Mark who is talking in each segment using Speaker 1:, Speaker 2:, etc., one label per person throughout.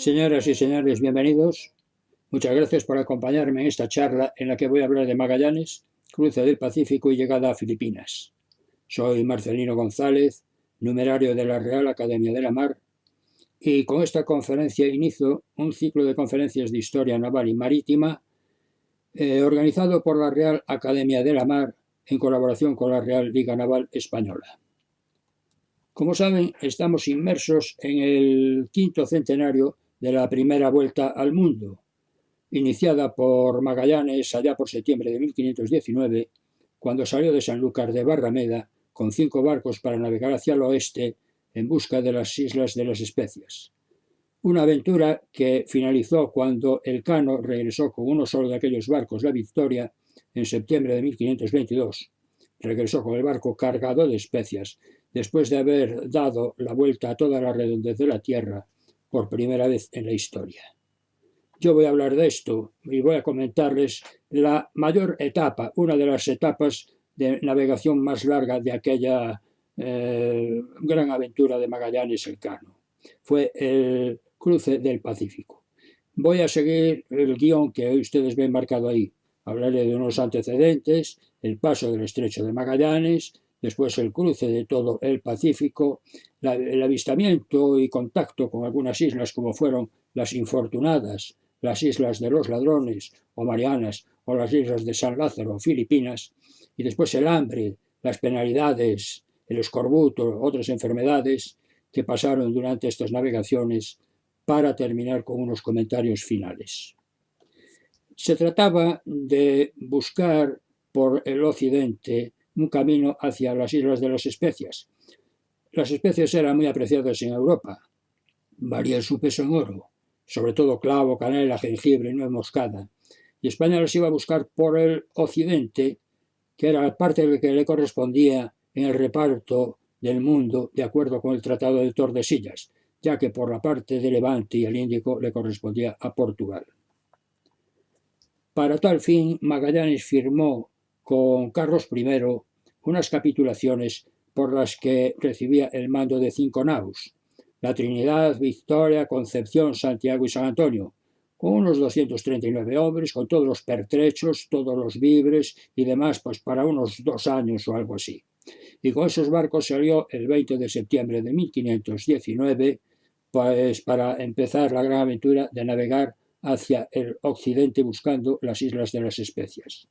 Speaker 1: Señoras y señores, bienvenidos. Muchas gracias por acompañarme en esta charla en la que voy a hablar de Magallanes, cruce del Pacífico y llegada a Filipinas. Soy Marcelino González, numerario de la Real Academia de la Mar, y con esta conferencia inicio un ciclo de conferencias de historia naval y marítima organizado por la Real Academia de la Mar en colaboración con la Real Liga Naval Española. Como saben, estamos inmersos en el quinto centenario de la primera vuelta al mundo, iniciada por Magallanes allá por septiembre de 1519, cuando salió de Sanlúcar de Barrameda con 5 barcos para navegar hacia el oeste en busca de las Islas de las Especias. Una aventura que finalizó cuando Elcano regresó con uno solo de aquellos barcos, la Victoria, en septiembre de 1522. Regresó con el barco cargado de especias, después de haber dado la vuelta a toda la redondez de la Tierra por primera vez en la historia. Yo voy a hablar de esto y voy a comentarles la mayor etapa, una de las etapas de navegación más larga de aquella gran aventura de Magallanes Elcano. Fue el cruce del Pacífico. Voy a seguir el guión que ustedes ven marcado ahí. Hablaré de unos antecedentes, el paso del Estrecho de Magallanes, después el cruce de todo el Pacífico, el avistamiento y contacto con algunas islas como fueron las Infortunadas, las Islas de los Ladrones o Marianas o las Islas de San Lázaro o Filipinas, y después el hambre, las penalidades, el escorbuto, otras enfermedades que pasaron durante estas navegaciones, para terminar con unos comentarios finales. Se trataba de buscar por el occidente un camino hacia las Islas de las Especias. Las especias eran muy apreciadas en Europa, valía su peso en oro, sobre todo clavo, canela, jengibre, nuez moscada, y España las iba a buscar por el occidente, que era la parte que le correspondía en el reparto del mundo de acuerdo con el Tratado de Tordesillas, ya que por la parte de Levante y el Índico le correspondía a Portugal. Para tal fin, Magallanes firmó con Carlos I unas capitulaciones por las que recibía el mando de 5 naus, la Trinidad, Victoria, Concepción, Santiago y San Antonio, con unos 239 hombres, con todos los pertrechos, todos los víveres y demás, pues para unos 2 años o algo así. Y con esos barcos salió el 20 de septiembre de 1519, pues para empezar la gran aventura de navegar hacia el occidente buscando las Islas de las Especias.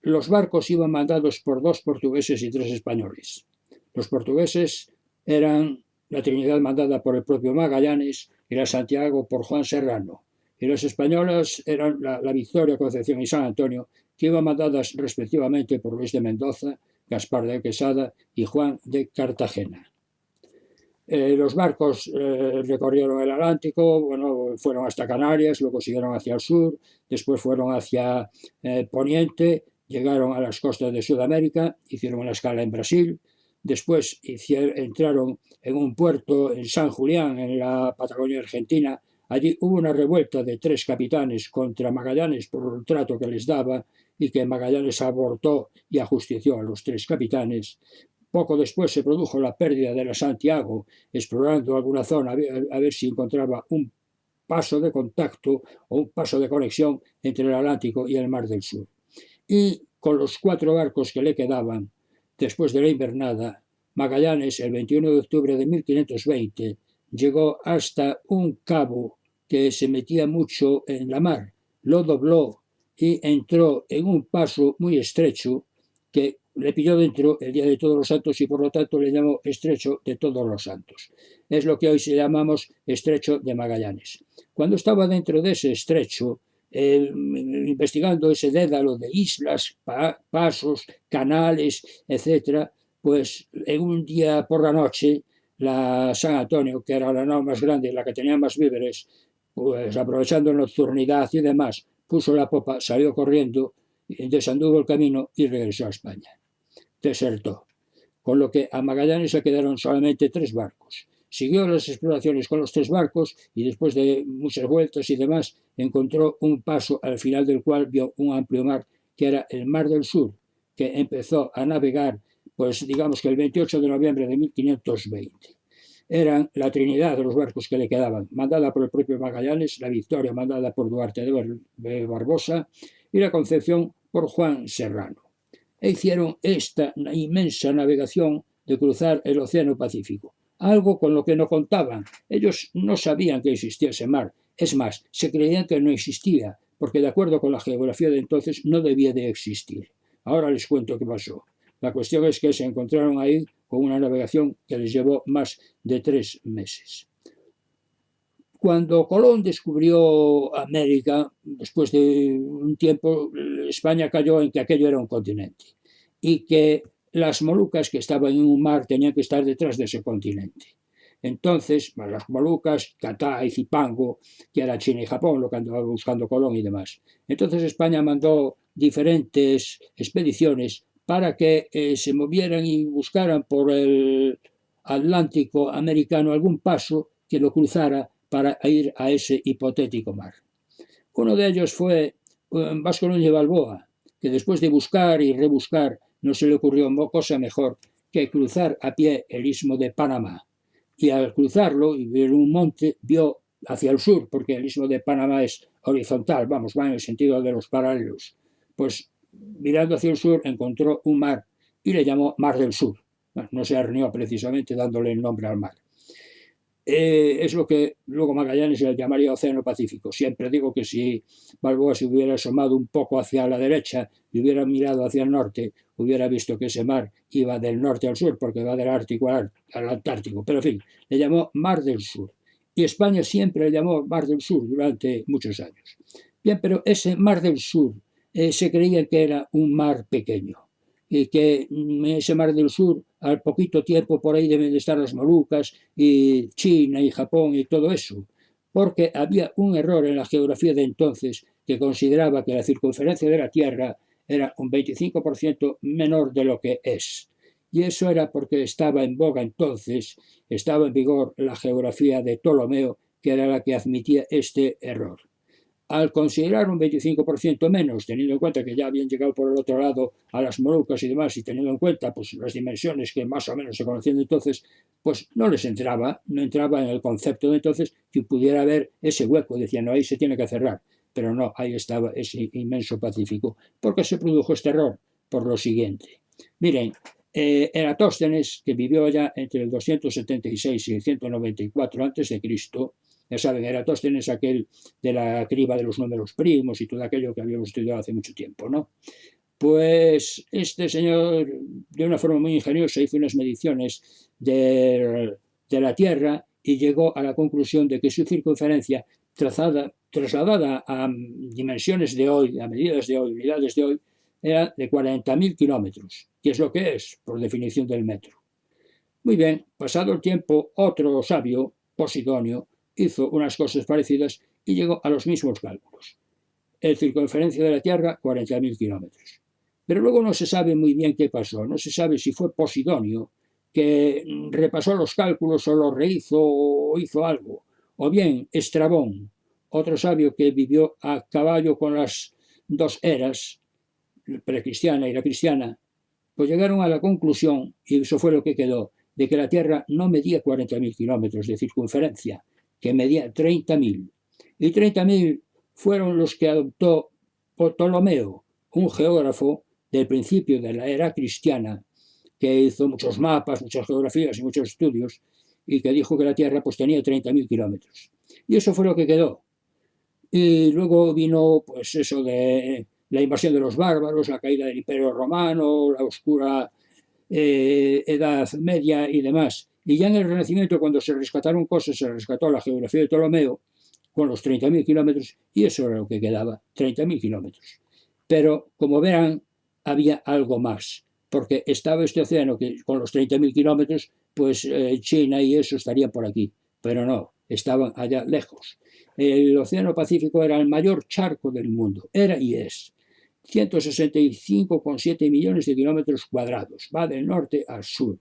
Speaker 1: Los barcos iban mandados por 2 portugueses y 3 españoles. Los portugueses eran la Trinidad mandada por el propio Magallanes y la Santiago por Juan Serrano. Y las españolas eran la Victoria, Concepción y San Antonio, que iban mandadas respectivamente por Luis de Mendoza, Gaspar de Quesada y Juan de Cartagena. Los barcos recorrieron el Atlántico, bueno, fueron hasta Canarias, luego siguieron hacia el sur, después fueron hacia Poniente, llegaron a las costas de Sudamérica, hicieron una escala en Brasil, después entraron en un puerto en San Julián, en la Patagonia Argentina. Allí hubo una revuelta de 3 capitanes contra Magallanes por el trato que les daba y que Magallanes abortó y ajustició a los 3 capitanes. Poco después se produjo la pérdida de la Santiago, explorando alguna zona a ver si encontraba un paso de contacto o un paso de conexión entre el Atlántico y el Mar del Sur. Y con los 4 barcos que le quedaban, después de la invernada, Magallanes, el 21 de octubre de 1520, llegó hasta un cabo que se metía mucho en la mar, lo dobló y entró en un paso muy estrecho que le pilló dentro el día de Todos los Santos y por lo tanto le llamó Estrecho de Todos los Santos. Es lo que hoy se llamamos Estrecho de Magallanes. Cuando estaba dentro de ese estrecho, investigando ese dédalo de islas, pasos, canales, etc., pues en un día por la noche, la San Antonio, que era la nao más grande, la que tenía más víveres, pues aprovechando nocturnidad y demás, puso la popa, salió corriendo, desanduvo el camino y regresó a España. Desertó. Con lo que a Magallanes le quedaron solamente 3 barcos. Siguió las exploraciones con los 3 barcos y después de muchas vueltas y demás encontró un paso al final del cual vio un amplio mar que era el Mar del Sur, que empezó a navegar, pues digamos que el 28 de noviembre de 1520. eran la Trinidad de los barcos que le quedaban, mandada por el propio Magallanes, la Victoria mandada por Duarte de Barbosa y la Concepción por Juan Serrano. E hicieron esta inmensa navegación de cruzar el Océano Pacífico, algo con lo que no contaban. Ellos no sabían que existía ese mar, es más, se creían que no existía, porque de acuerdo con la geografía de entonces no debía de existir. Ahora les cuento qué pasó. La cuestión es que se encontraron ahí con una navegación que les llevó más de 3 meses. Cuando Colón descubrió América, después de un tiempo, España cayó en que aquello era un continente y que las Molucas que estaban en un mar tenían que estar detrás de ese continente. Entonces, las Molucas, Catá y Zipango, que era China y Japón, lo que andaba buscando Colón y demás. Entonces España mandó diferentes expediciones para que se movieran y buscaran por el Atlántico americano algún paso que lo cruzara para ir a ese hipotético mar. Uno de ellos fue Vasco Núñez Balboa, que después de buscar y rebuscar no se le ocurrió cosa mejor que cruzar a pie el istmo de Panamá. Y al cruzarlo y ver un monte, vio hacia el sur, porque el istmo de Panamá es horizontal, vamos, va en el sentido de los paralelos. Pues mirando hacia el sur encontró un mar y le llamó Mar del Sur. Bueno, no se arneó precisamente dándole el nombre al mar. Es lo que luego Magallanes le llamaría Océano Pacífico. Siempre digo que si Balboa se hubiera asomado un poco hacia la derecha y hubiera mirado hacia el norte, hubiera visto que ese mar iba del norte al sur, porque va del Ártico al Antártico. Pero en fin, le llamó Mar del Sur. Y España siempre le llamó Mar del Sur durante muchos años. Bien, pero ese Mar del Sur se creía que era un mar pequeño. Y que en ese Mar del Sur, al poquito tiempo por ahí deben de estar las Molucas y China y Japón y todo eso, porque había un error en la geografía de entonces que consideraba que la circunferencia de la Tierra era un 25% menor de lo que es. Y eso era porque estaba en boga entonces, estaba en vigor la geografía de Ptolomeo, que era la que admitía este error. Al considerar un 25% menos, teniendo en cuenta que ya habían llegado por el otro lado a las Molucas y demás, y teniendo en cuenta pues, las dimensiones que más o menos se conocían entonces, pues no les entraba, no entraba en el concepto de entonces que pudiera haber ese hueco. Decían, no, ahí se tiene que cerrar. Pero no, ahí estaba ese inmenso Pacífico. ¿Por qué se produjo este error? Por lo siguiente. Miren, Eratóstenes, que vivió ya entre el 276 y el 194 a.C., ya saben, Eratóstenes es aquel de la criba de los números primos y todo aquello que habíamos estudiado hace mucho tiempo, ¿no? Pues este señor, de una forma muy ingeniosa, hizo unas mediciones de la Tierra y llegó a la conclusión de que su circunferencia, trasladada a dimensiones de hoy, a medidas de hoy, unidades de hoy, era de 40.000 kilómetros, que es lo que es, por definición del metro. Muy bien, pasado el tiempo, otro sabio, Posidonio, hizo unas cosas parecidas y llegó a los mismos cálculos. El circunferencia de la Tierra, 40.000 kilómetros. Pero luego no se sabe muy bien qué pasó. No se sabe si fue Posidonio que repasó los cálculos o los rehizo o hizo algo. O bien Estrabón, otro sabio que vivió a caballo con las dos eras, precristiana y la cristiana, pues llegaron a la conclusión, y eso fue lo que quedó, de que la Tierra no medía 40.000 kilómetros de circunferencia, que medía 30.000. Y 30.000 fueron los que adoptó Ptolomeo, un geógrafo del principio de la era cristiana, que hizo muchos mapas, muchas geografías y muchos estudios, y que dijo que la Tierra pues tenía 30.000 kilómetros. Y eso fue lo que quedó. Y luego vino pues eso de la invasión de los bárbaros, la caída del Imperio Romano, la oscura Edad Media y demás. Y ya en el Renacimiento, cuando se rescataron cosas, se rescató la geografía de Ptolomeo con los 30.000 kilómetros y eso era lo que quedaba, 30.000 kilómetros. Pero, como verán, había algo más, porque estaba este océano que con los 30.000 kilómetros, pues China y eso estarían por aquí, pero no, estaban allá lejos. El Océano Pacífico era el mayor charco del mundo, era y es. 165,7 millones de kilómetros cuadrados, va del norte al sur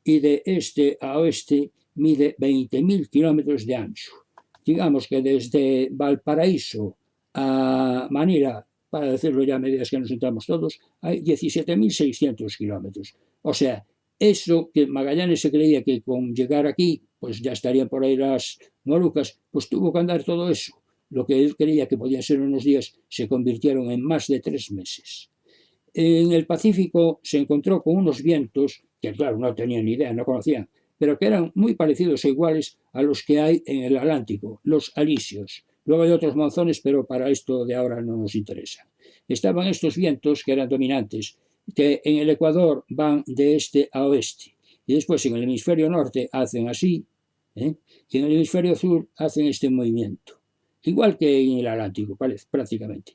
Speaker 1: y de este a oeste mide 20.000 kilómetros de ancho. Digamos que desde Valparaíso a Manila, para decirlo ya a medidas que nos sentamos todos, hay 17.600 kilómetros. O sea, Eso que Magallanes se creía que con llegar aquí, pues ya estarían por ahí las Molucas, pues tuvo que andar todo eso. Lo que él creía que podían ser unos días se convirtieron en más de 3 meses. En el Pacífico se encontró con unos vientos que, claro, no tenían ni idea, no conocían, pero que eran muy parecidos o iguales a los que hay en el Atlántico, los alisios. Luego hay otros monzones, pero para esto de ahora no nos interesa. Estaban estos vientos que eran dominantes, que en el Ecuador van de este a oeste, y después en el hemisferio norte hacen así, y en el hemisferio sur hacen este movimiento, igual que en el Atlántico, prácticamente.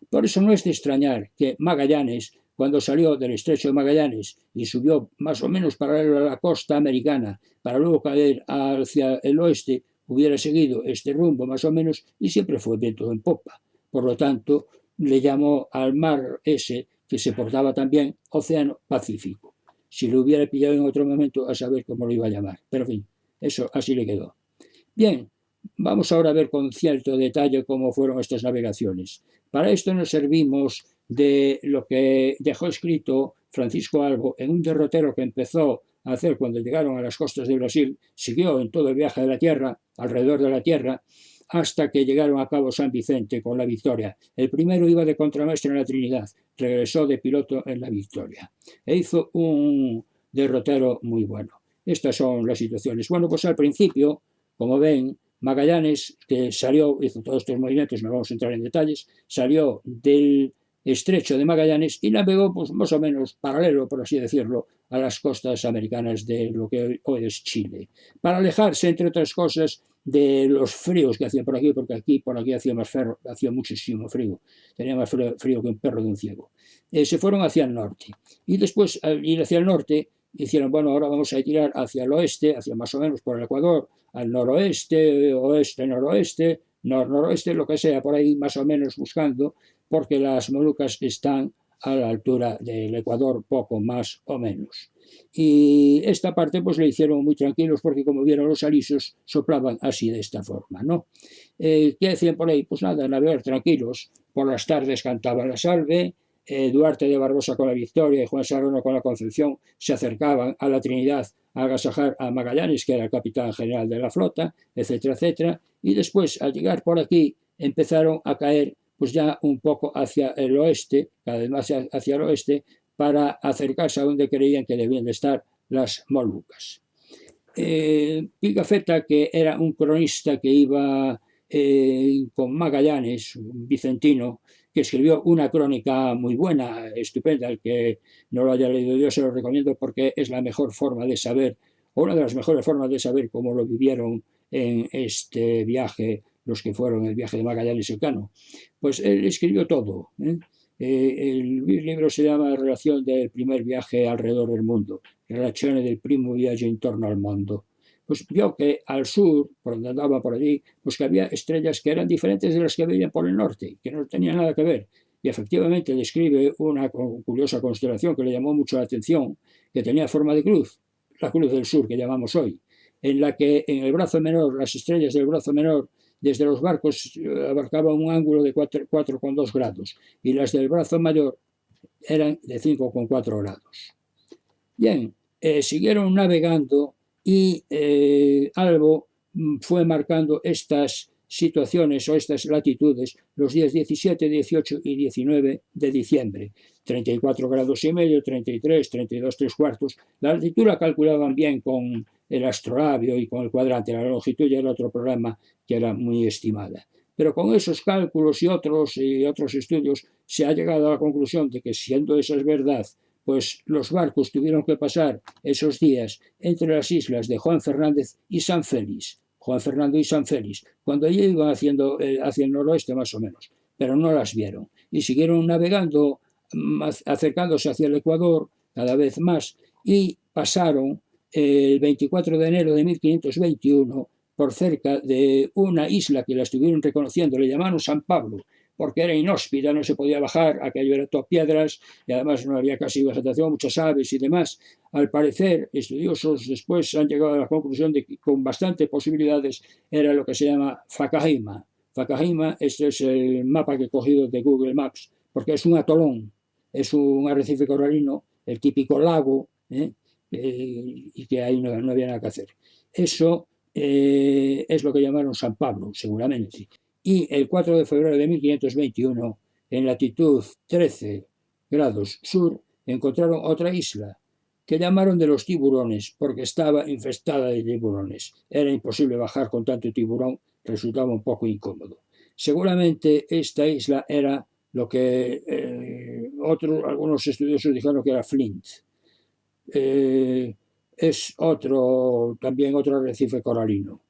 Speaker 1: Por eso no es de extrañar que Magallanes, cuando salió del estrecho de Magallanes y subió más o menos paralelo a la costa americana para luego caer hacia el oeste, hubiera seguido este rumbo más o menos y siempre fue viento en popa. Por lo tanto, le llamó al mar ese, que se portaba también, Océano Pacífico. Si lo hubiera pillado en otro momento, a saber cómo lo iba a llamar. Pero en fin, eso así le quedó. Bien, vamos ahora a ver con cierto detalle cómo fueron estas navegaciones. Para esto nos servimos de lo que dejó escrito Francisco Albo en un derrotero que empezó a hacer cuando llegaron a las costas de Brasil, siguió en todo el viaje de la Tierra, alrededor de la Tierra, hasta que llegaron a Cabo San Vicente con la Victoria. El primero iba de contramaestre en la Trinidad, regresó de piloto en la Victoria. E hizo un derrotero muy bueno. Estas son las situaciones. Bueno, pues al principio, como ven, Magallanes, que salió, hizo todos estos movimientos, no vamos a entrar en detalles, salió del estrecho de Magallanes y navegó pues, más o menos paralelo, por así decirlo, a las costas americanas de lo que hoy es Chile, para alejarse, entre otras cosas, de los fríos que hacían por aquí, porque por aquí hacía más frío, hacía muchísimo frío, tenía más frío que un perro de un ciego. Se fueron hacia el norte y después, al ir hacia el norte, hicieron, bueno, ahora vamos a tirar hacia el oeste, hacia más o menos por el Ecuador, al noroeste, oeste, noroeste, noroeste, lo que sea, por ahí más o menos buscando, porque las Molucas están a la altura del Ecuador, poco más o menos. Y esta parte pues le hicieron muy tranquilos porque como vieron los alisos soplaban así de esta forma, ¿no? ¿Qué decían por ahí? Pues nada, navegar tranquilos. Por las tardes cantaban la salve, Duarte de Barbosa con la Victoria y Juan Sarona con la Concepción se acercaban a la Trinidad a agasajar a Magallanes, que era el capitán general de la flota, etcétera, etcétera. Y después, al llegar por aquí, empezaron a caer pues ya un poco hacia el oeste, cada vez más hacia el oeste, para acercarse a donde creían que debían de estar las Molucas. Pigafetta, que era un cronista que iba con Magallanes, un vicentino, que escribió una crónica muy buena, estupenda. El que no lo haya leído yo se lo recomiendo porque es la mejor forma de saber, o una de las mejores formas de saber cómo lo vivieron en este viaje, los que fueron el viaje de Magallanes y Elcano. Pues él escribió todo. El libro se llama Relación del primer viaje alrededor del mundo, Relazione del primo viaggio intorno al mondo. Pues vio que al sur, por donde andaba por allí, pues que había estrellas que eran diferentes de las que veían por el norte, que no tenían nada que ver. Y efectivamente describe una curiosa constelación que le llamó mucho la atención, que tenía forma de cruz, la cruz del sur que llamamos hoy, en la que en el brazo menor, las estrellas del brazo menor, desde los barcos abarcaban un ángulo de 4,2 grados y las del brazo mayor eran de 5,4 grados. Bien, siguieron navegando y Albo fue marcando estas situaciones o estas latitudes los días 17, 18 y 19 de diciembre. 34 grados y medio, 33, 32, 3 cuartos. La latitud la calculaban bien con el astrolabio y con el cuadrante. La longitud ya era otro problema que era muy estimada. Pero con esos cálculos y otros estudios se ha llegado a la conclusión de que, siendo esa verdad, pues los barcos tuvieron que pasar esos días entre las islas de Juan Fernández y San Félix. Juan Fernando y San Félix, cuando ellos iban hacia el noroeste más o menos, pero no las vieron. Y siguieron navegando, acercándose hacia el Ecuador cada vez más, y pasaron el 24 de enero de 1521 por cerca de una isla que la estuvieron reconociendo, le llamaron San Pablo, porque era inhóspita, no se podía bajar, aquello era todo piedras y además no había casi vegetación, muchas aves y demás. Al parecer, estudiosos después han llegado a la conclusión de que con bastantes posibilidades era lo que se llama Fakahima. Fakahima, este es el mapa que he cogido de Google Maps, porque es un atolón, es un arrecife coralino, el típico lago, y que ahí no había nada que hacer. Eso es lo que llamaron San Pablo, seguramente. Y el 4 de febrero de 1521, en latitud 13 grados sur, encontraron otra isla que llamaron de los tiburones porque estaba infestada de tiburones. Era imposible bajar con tanto tiburón, resultaba un poco incómodo. Seguramente esta isla era lo que algunos estudiosos dijeron que era Flint. Es también otro arrecife coralino.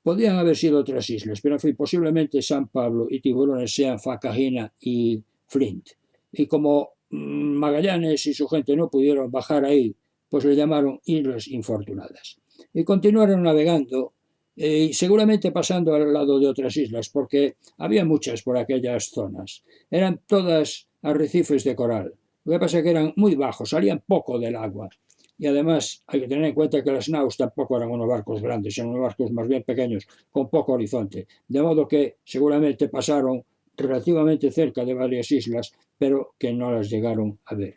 Speaker 1: Podían haber sido otras islas, pero en fin, posiblemente San Pablo y Tiburones sean Facagina y Flint. Y como Magallanes y su gente no pudieron bajar ahí, pues le llamaron Islas Infortunadas. Y continuaron navegando, y seguramente pasando al lado de otras islas, porque había muchas por aquellas zonas. Eran todas arrecifes de coral. Lo que pasa es que eran muy bajos, salían poco del agua. Y además hay que tener en cuenta que las naus tampoco eran unos barcos grandes, eran unos barcos más bien pequeños, con poco horizonte. De modo que seguramente pasaron relativamente cerca de varias islas, pero que no las llegaron a ver.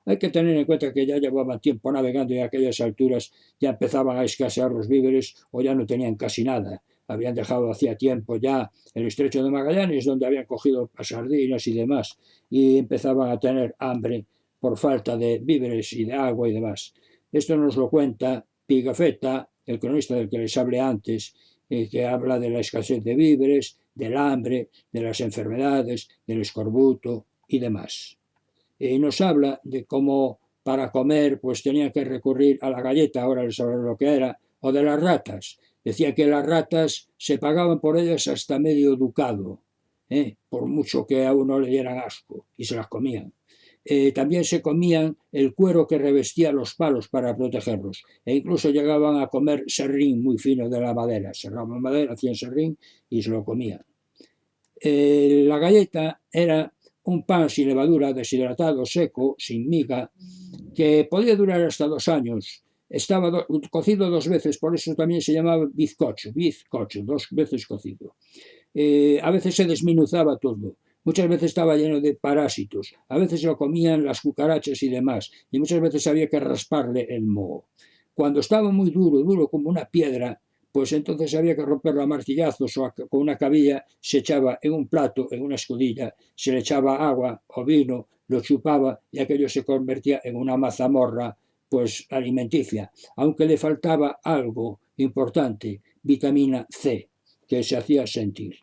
Speaker 1: Hay que tener en cuenta que ya llevaban tiempo navegando y a aquellas alturas ya empezaban a escasear los víveres o ya no tenían casi nada. Habían dejado hacía tiempo ya el estrecho de Magallanes, donde habían cogido sardinas y demás, y empezaban a tener hambre por falta de víveres y de agua y demás. Esto nos lo cuenta Pigafetta, el cronista del que les hablé antes, que habla de la escasez de víveres, del hambre, de las enfermedades, del escorbuto y demás. Nos habla de cómo para comer pues tenían que recurrir a la galleta, ahora les hablaré lo que era, o de las ratas. Decía que las ratas se pagaban por ellas hasta medio ducado, por mucho que a uno le dieran asco, y se las comían. También se comían el cuero que revestía los palos para protegerlos, e incluso llegaban a comer serrín muy fino de la madera. Serraban madera, hacían serrín y se lo comían. La galleta era un pan sin levadura, deshidratado, seco, sin miga, que podía durar hasta 2 años. Estaba cocido 2 veces, por eso también se llamaba bizcocho, 2 veces cocido. A veces se desmenuzaba todo. Muchas veces estaba lleno de parásitos, a veces lo comían las cucarachas y demás, y muchas veces había que rasparle el moho. Cuando estaba muy duro, duro como una piedra, pues entonces había que romperlo a martillazos o con una cabilla, se echaba en un plato, en una escudilla, se le echaba agua o vino, lo chupaba y aquello se convertía en una mazamorra pues alimenticia, aunque le faltaba algo importante, vitamina C, que se hacía sentir.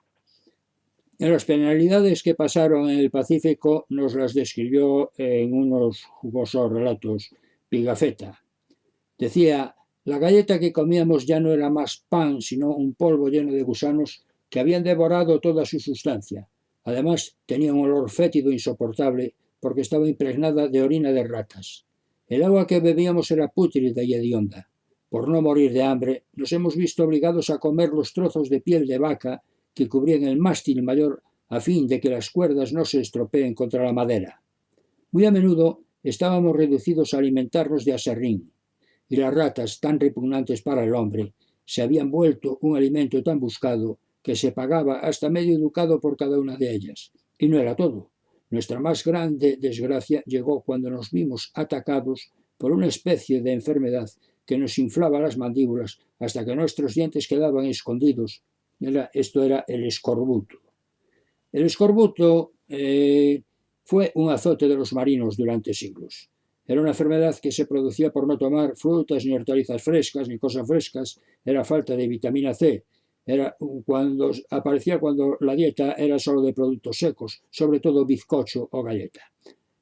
Speaker 1: Las penalidades que pasaron en el Pacífico nos las describió en unos jugosos relatos Pigafetta. Decía, la galleta que comíamos ya no era más pan, sino un polvo lleno de gusanos que habían devorado toda su sustancia. Además, tenía un olor fétido insoportable porque estaba impregnada de orina de ratas. El agua que bebíamos era pútrida y hedionda. Por no morir de hambre, nos hemos visto obligados a comer los trozos de piel de vaca que cubrían el mástil mayor a fin de que las cuerdas no se estropeen contra la madera. Muy a menudo estábamos reducidos a alimentarnos de aserrín, y las ratas, tan repugnantes para el hombre, se habían vuelto un alimento tan buscado que se pagaba hasta medio ducado por cada una de ellas. Y no era todo. Nuestra más grande desgracia llegó cuando nos vimos atacados por una especie de enfermedad que nos inflaba las mandíbulas hasta que nuestros dientes quedaban escondidos. Esto era el escorbuto. El escorbuto fue un azote de los marinos durante siglos. Era una enfermedad que se producía por no tomar frutas, ni hortalizas frescas, ni cosas frescas. Era falta de vitamina C. Aparecía cuando la dieta era solo de productos secos, sobre todo bizcocho o galleta.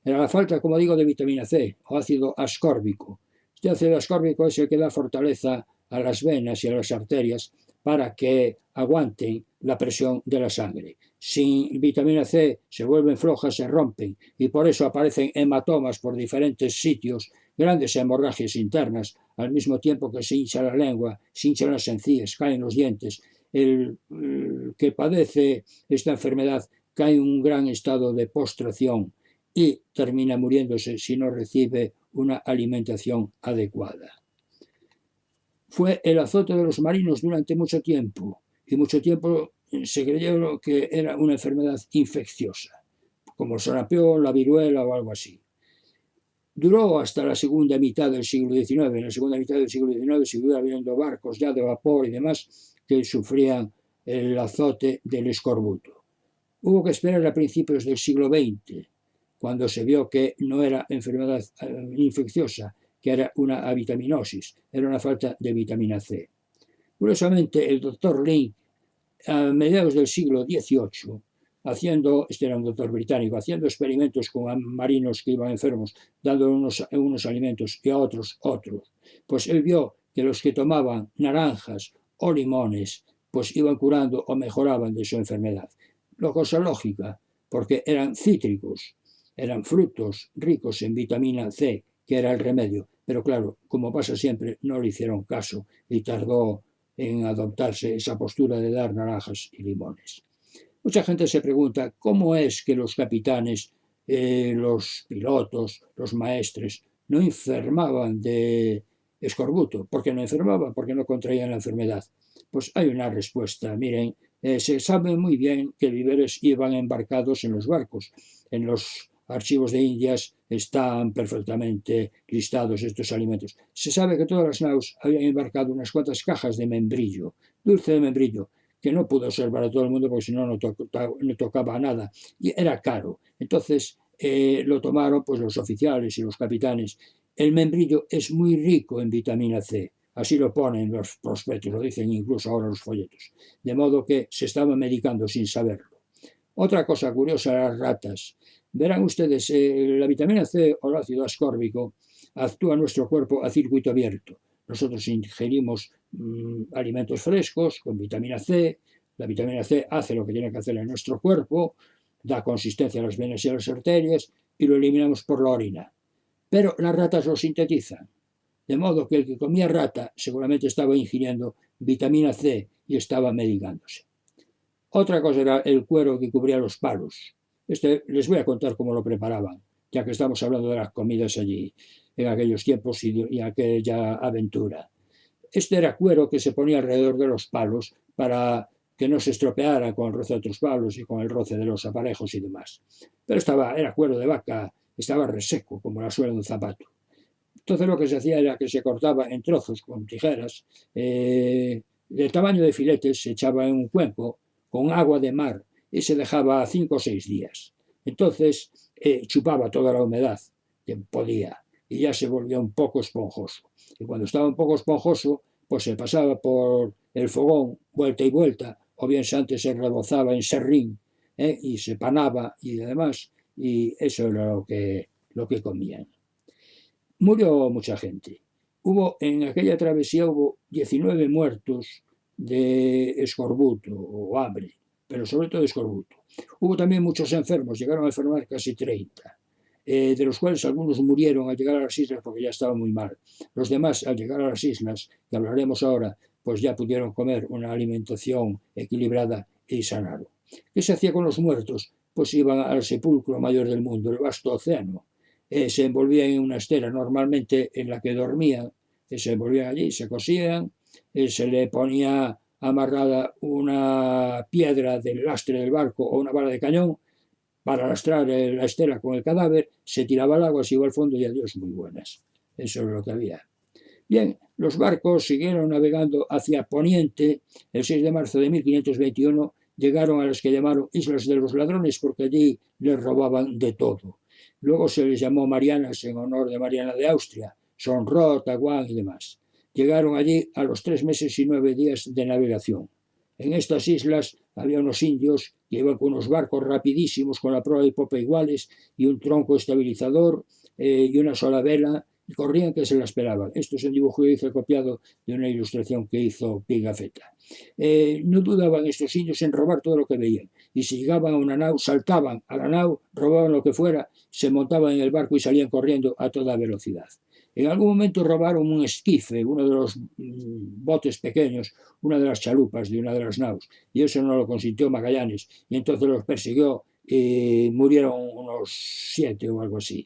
Speaker 1: Era la falta, como digo, de vitamina C o ácido ascórbico. Este ácido ascórbico es el que da fortaleza a las venas y a las arterias para que aguanten la presión de la sangre. Sin vitamina C se vuelven flojas, se rompen y por eso aparecen hematomas por diferentes sitios, grandes hemorragias internas, al mismo tiempo que se hincha la lengua, se hinchan las encías, caen los dientes. El que padece esta enfermedad cae en un gran estado de postración y termina muriéndose si no recibe una alimentación adecuada. Fue el azote de los marinos durante mucho tiempo, y mucho tiempo se creyó que era una enfermedad infecciosa, como el sarampión, la viruela o algo así. Duró hasta la segunda mitad del siglo XIX. En la segunda mitad del siglo XIX siguió habiendo barcos ya de vapor y demás que sufrían el azote del escorbuto. Hubo que esperar a principios del siglo XX, cuando se vio que no era enfermedad infecciosa, que era una avitaminosis, era una falta de vitamina C. Curiosamente, el doctor Link, a mediados del siglo XVIII, este era un doctor británico, haciendo experimentos con marinos que iban enfermos, dando unos alimentos y a otros, pues él vio que los que tomaban naranjas o limones, pues iban curando o mejoraban de su enfermedad. Cosa lógica, porque eran cítricos, eran frutos ricos en vitamina C, que era el remedio. Pero claro, como pasa siempre, no le hicieron caso y tardó en adoptarse esa postura de dar naranjas y limones. Mucha gente se pregunta cómo es que los capitanes, los pilotos, los maestres, no enfermaban de escorbuto. ¿Por qué no enfermaban? Porque no contraían la enfermedad. Pues hay una respuesta. Miren, se sabe muy bien que víveres iban embarcados en los barcos. En los archivos de Indias están perfectamente listados estos alimentos. Se sabe que todas las naus habían embarcado unas cuantas cajas de membrillo, dulce de membrillo, que no pudo ser para todo el mundo porque si no, no tocaba nada. Y era caro. Entonces lo tomaron pues los oficiales y los capitanes. El membrillo es muy rico en vitamina C. Así lo ponen los prospectos, lo dicen incluso ahora los folletos. De modo que se estaba medicando sin saberlo. Otra cosa curiosa, las ratas. Verán ustedes, la vitamina C o el ácido ascórbico actúa en nuestro cuerpo a circuito abierto. Nosotros ingerimos alimentos frescos con vitamina C. La vitamina C hace lo que tiene que hacer en nuestro cuerpo, da consistencia a las venas y a las arterias y lo eliminamos por la orina. Pero las ratas lo sintetizan. De modo que el que comía rata seguramente estaba ingiriendo vitamina C y estaba medicándose. Otra cosa era el cuero que cubría los palos. Les voy a contar cómo lo preparaban, ya que estamos hablando de las comidas allí, en aquellos tiempos y aquella aventura. Este era cuero que se ponía alrededor de los palos para que no se estropeara con el roce de otros palos y con el roce de los aparejos y demás. Pero era cuero de vaca, estaba reseco, como la suela de un zapato. Entonces lo que se hacía era que se cortaba en trozos con tijeras, del tamaño de filetes, se echaba en un cuenco con agua de mar y se dejaba 5 o 6 días. Entonces chupaba toda la humedad que podía y ya se volvía un poco esponjoso. Y cuando estaba un poco esponjoso, pues se pasaba por el fogón vuelta y vuelta, o bien antes se rebozaba en serrín y se panaba y demás, y eso era lo que comían. Murió mucha gente. En aquella travesía hubo 19 muertos de escorbuto o hambre, pero sobre todo de escorbuto. Hubo también muchos enfermos, llegaron a enfermar casi 30, de los cuales algunos murieron al llegar a las islas porque ya estaban muy mal. Los demás, al llegar a las islas, que hablaremos ahora, pues ya pudieron comer una alimentación equilibrada y sanaron. ¿Qué se hacía con los muertos? Pues iban al sepulcro mayor del mundo, el vasto océano. Se envolvían en una estera normalmente en la que dormían, se envolvían allí, se cosían, se le ponía amarrada una piedra del lastre del barco o una bala de cañón para lastrar la estela con el cadáver, se tiraba al agua, se iba al fondo y adiós, muy buenas. Eso es lo que había. Bien, los barcos siguieron navegando hacia Poniente. El 6 de marzo de 1521 llegaron a las que llamaron Islas de los Ladrones porque allí les robaban de todo. Luego se les llamó Marianas en honor de Mariana de Austria, Sonró, Taguán y demás. Llegaron allí a los 3 meses y 9 días de navegación. En estas islas había unos indios que iban con unos barcos rapidísimos con la proa y popa iguales y un tronco estabilizador y una sola vela, y corrían que se la esperaban. Esto es un dibujo que hice copiado de una ilustración que hizo Pigafetta. No dudaban estos indios en robar todo lo que veían. Y si llegaban a una nau, saltaban a la nau, robaban lo que fuera, se montaban en el barco y salían corriendo a toda velocidad. En algún momento robaron un esquife, uno de los botes pequeños, una de las chalupas de una de las naus, y eso no lo consintió Magallanes, y entonces los persiguió y murieron unos 7 o algo así.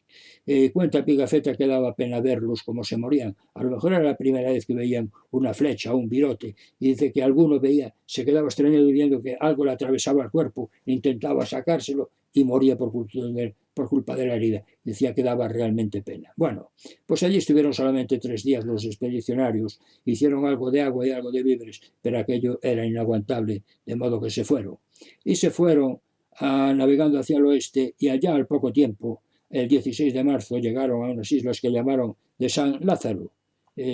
Speaker 1: Cuenta Pigafetta que daba pena verlos como se morían. A lo mejor era la primera vez que veían una flecha o un virote, y dice que alguno veía, se quedaba extrañado viendo que algo le atravesaba el cuerpo, intentaba sacárselo y moría por culpa de la herida. Decía que daba realmente pena. Bueno, pues allí estuvieron solamente 3 días los expedicionarios, hicieron algo de agua y algo de víveres, pero aquello era inaguantable, de modo que se fueron. Y se fueron navegando hacia el oeste y allá al poco tiempo, el 16 de marzo, llegaron a unas islas que llamaron de San Lázaro.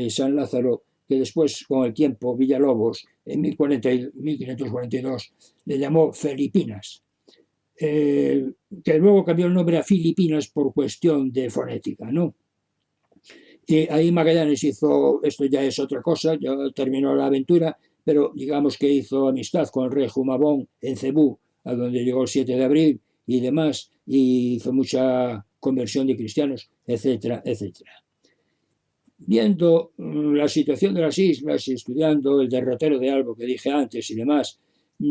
Speaker 1: San Lázaro, que después, con el tiempo, Villalobos, en 1542, le llamó Filipinas, que luego cambió el nombre a Filipinas por cuestión de fonética, ¿no? Y ahí Magallanes hizo, esto ya es otra cosa, ya terminó la aventura, pero digamos que hizo amistad con el rey Jumabón en Cebú, a donde llegó el 7 de abril y demás, y hizo mucha conversión de cristianos, etcétera, etcétera. Viendo la situación de las islas y estudiando el derrotero de Albo que dije antes y demás,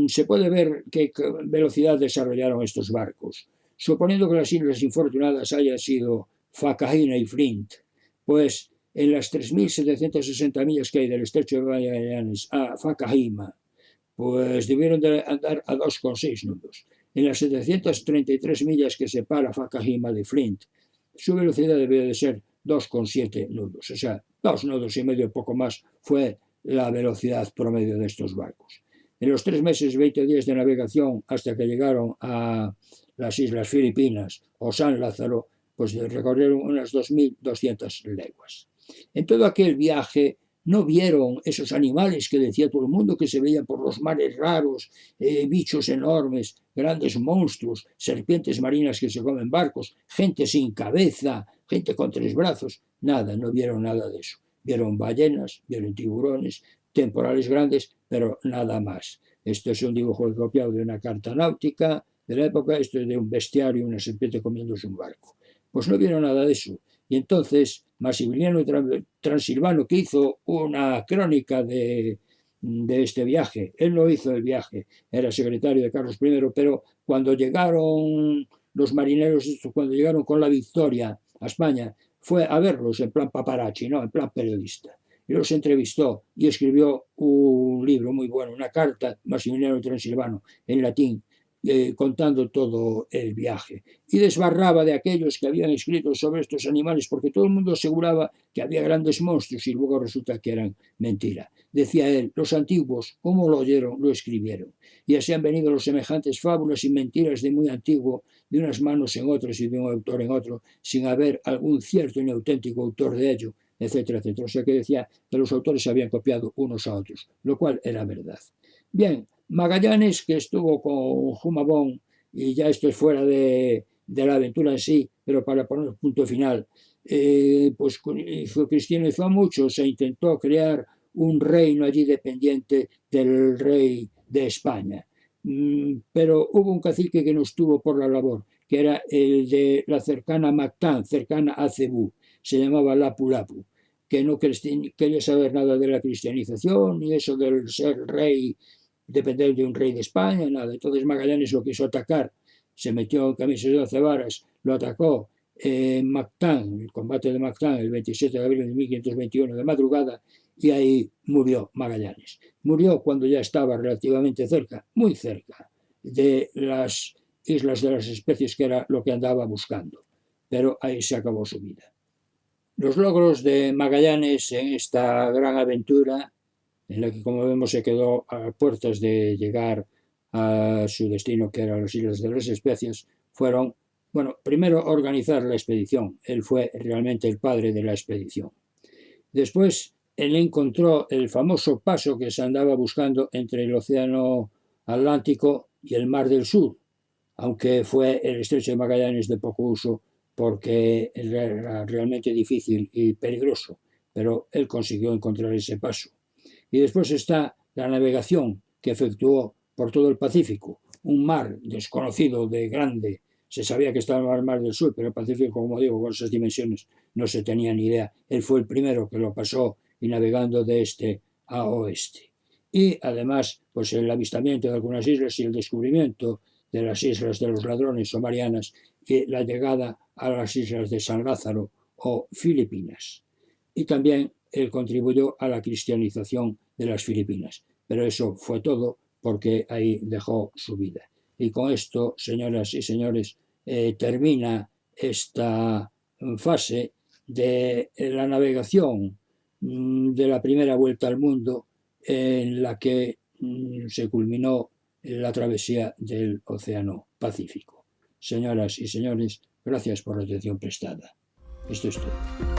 Speaker 1: se puede ver qué velocidad desarrollaron estos barcos. Suponiendo que las islas infortunadas hayan sido Facajina y Flint, pues en las 3.760 millas que hay del estrecho de Magallanes a Facajima, pues debieron de andar a 2,6 nudos. En las 733 millas que separa Facajima de Flint, su velocidad debió de ser 2,7 nudos, o sea, 2 nudos y medio, poco más, fue la velocidad promedio de estos barcos. En los 3 meses, 20 días de navegación hasta que llegaron a las Islas Filipinas o San Lázaro, pues recorrieron unas 2.200 leguas. En todo aquel viaje no vieron esos animales que decía todo el mundo que se veían por los mares raros, bichos enormes, grandes monstruos, serpientes marinas que se comen barcos, gente sin cabeza, gente con 3 brazos. Nada, no vieron nada de eso. Vieron ballenas, vieron tiburones, temporales grandes, pero nada más. Esto es un dibujo copiado de una carta náutica de la época, esto es de un bestiario, una serpiente comiéndose un barco. Pues no vieron nada de eso. Y entonces Maximiliano Transilvano, que hizo una crónica de este viaje, él no hizo el viaje, era secretario de Carlos I, pero cuando llegaron los marineros, cuando llegaron con la Victoria a España, fue a verlos en plan paparazzi, ¿no? En plan periodista. Y los entrevistó y escribió un libro muy bueno, una carta, Maximiliano Transilvano, en latín, contando todo el viaje. Y desbarraba de aquellos que habían escrito sobre estos animales, porque todo el mundo aseguraba que había grandes monstruos y luego resulta que eran mentira. Decía él, los antiguos, como lo oyeron, lo escribieron. Y así han venido los semejantes fábulas y mentiras de muy antiguo, de unas manos en otras y de un autor en otro, sin haber algún cierto y auténtico autor de ello, etcétera, etcétera. O sea que decía que los autores se habían copiado unos a otros, lo cual era verdad. Bien, Magallanes, que estuvo con Jumabón, y ya esto es fuera de la aventura en sí, pero para poner punto final, pues cristianizó mucho, se intentó crear un reino allí dependiente del rey de España. Pero hubo un cacique que no estuvo por la labor, que era el de la cercana Mactán, cercana a Cebú, se llamaba Lapu Lapu, que no quería saber nada de la cristianización, ni eso del ser rey, depender de un rey de España, nada. Entonces Magallanes lo quiso atacar, se metió en camisas de 12 varas, lo atacó en Mactán, el combate de Mactán, el 27 de abril de 1521 de madrugada, y ahí murió Magallanes. Murió cuando ya estaba relativamente cerca, muy cerca, de las islas de las especies, que era lo que andaba buscando. Pero ahí se acabó su vida. Los logros de Magallanes en esta gran aventura, en la que, como vemos, se quedó a puertas de llegar a su destino, que eran las Islas de las Especias, fueron, bueno, primero organizar la expedición. Él fue realmente el padre de la expedición. Después, él encontró el famoso paso que se andaba buscando entre el Océano Atlántico y el Mar del Sur, aunque fue el Estrecho de Magallanes de poco uso porque era realmente difícil y peligroso, pero él consiguió encontrar ese paso. Y después está la navegación que efectuó por todo el Pacífico, un mar desconocido de grande. Se sabía que estaba en el Mar del Sur, pero el Pacífico, como digo, con esas dimensiones no se tenía ni idea. Él fue el primero que lo pasó y navegando de este a oeste. Y además, pues el avistamiento de algunas islas y el descubrimiento de las islas de los ladrones o Marianas y la llegada a las islas de San Lázaro o Filipinas. Y también él contribuyó a la cristianización de las Filipinas. Pero eso fue todo porque ahí dejó su vida. Y con esto, señoras y señores, termina esta fase de la navegación de la primera vuelta al mundo, en la que se culminó la travesía del Océano Pacífico. Señoras y señores, gracias por la atención prestada. Esto es todo.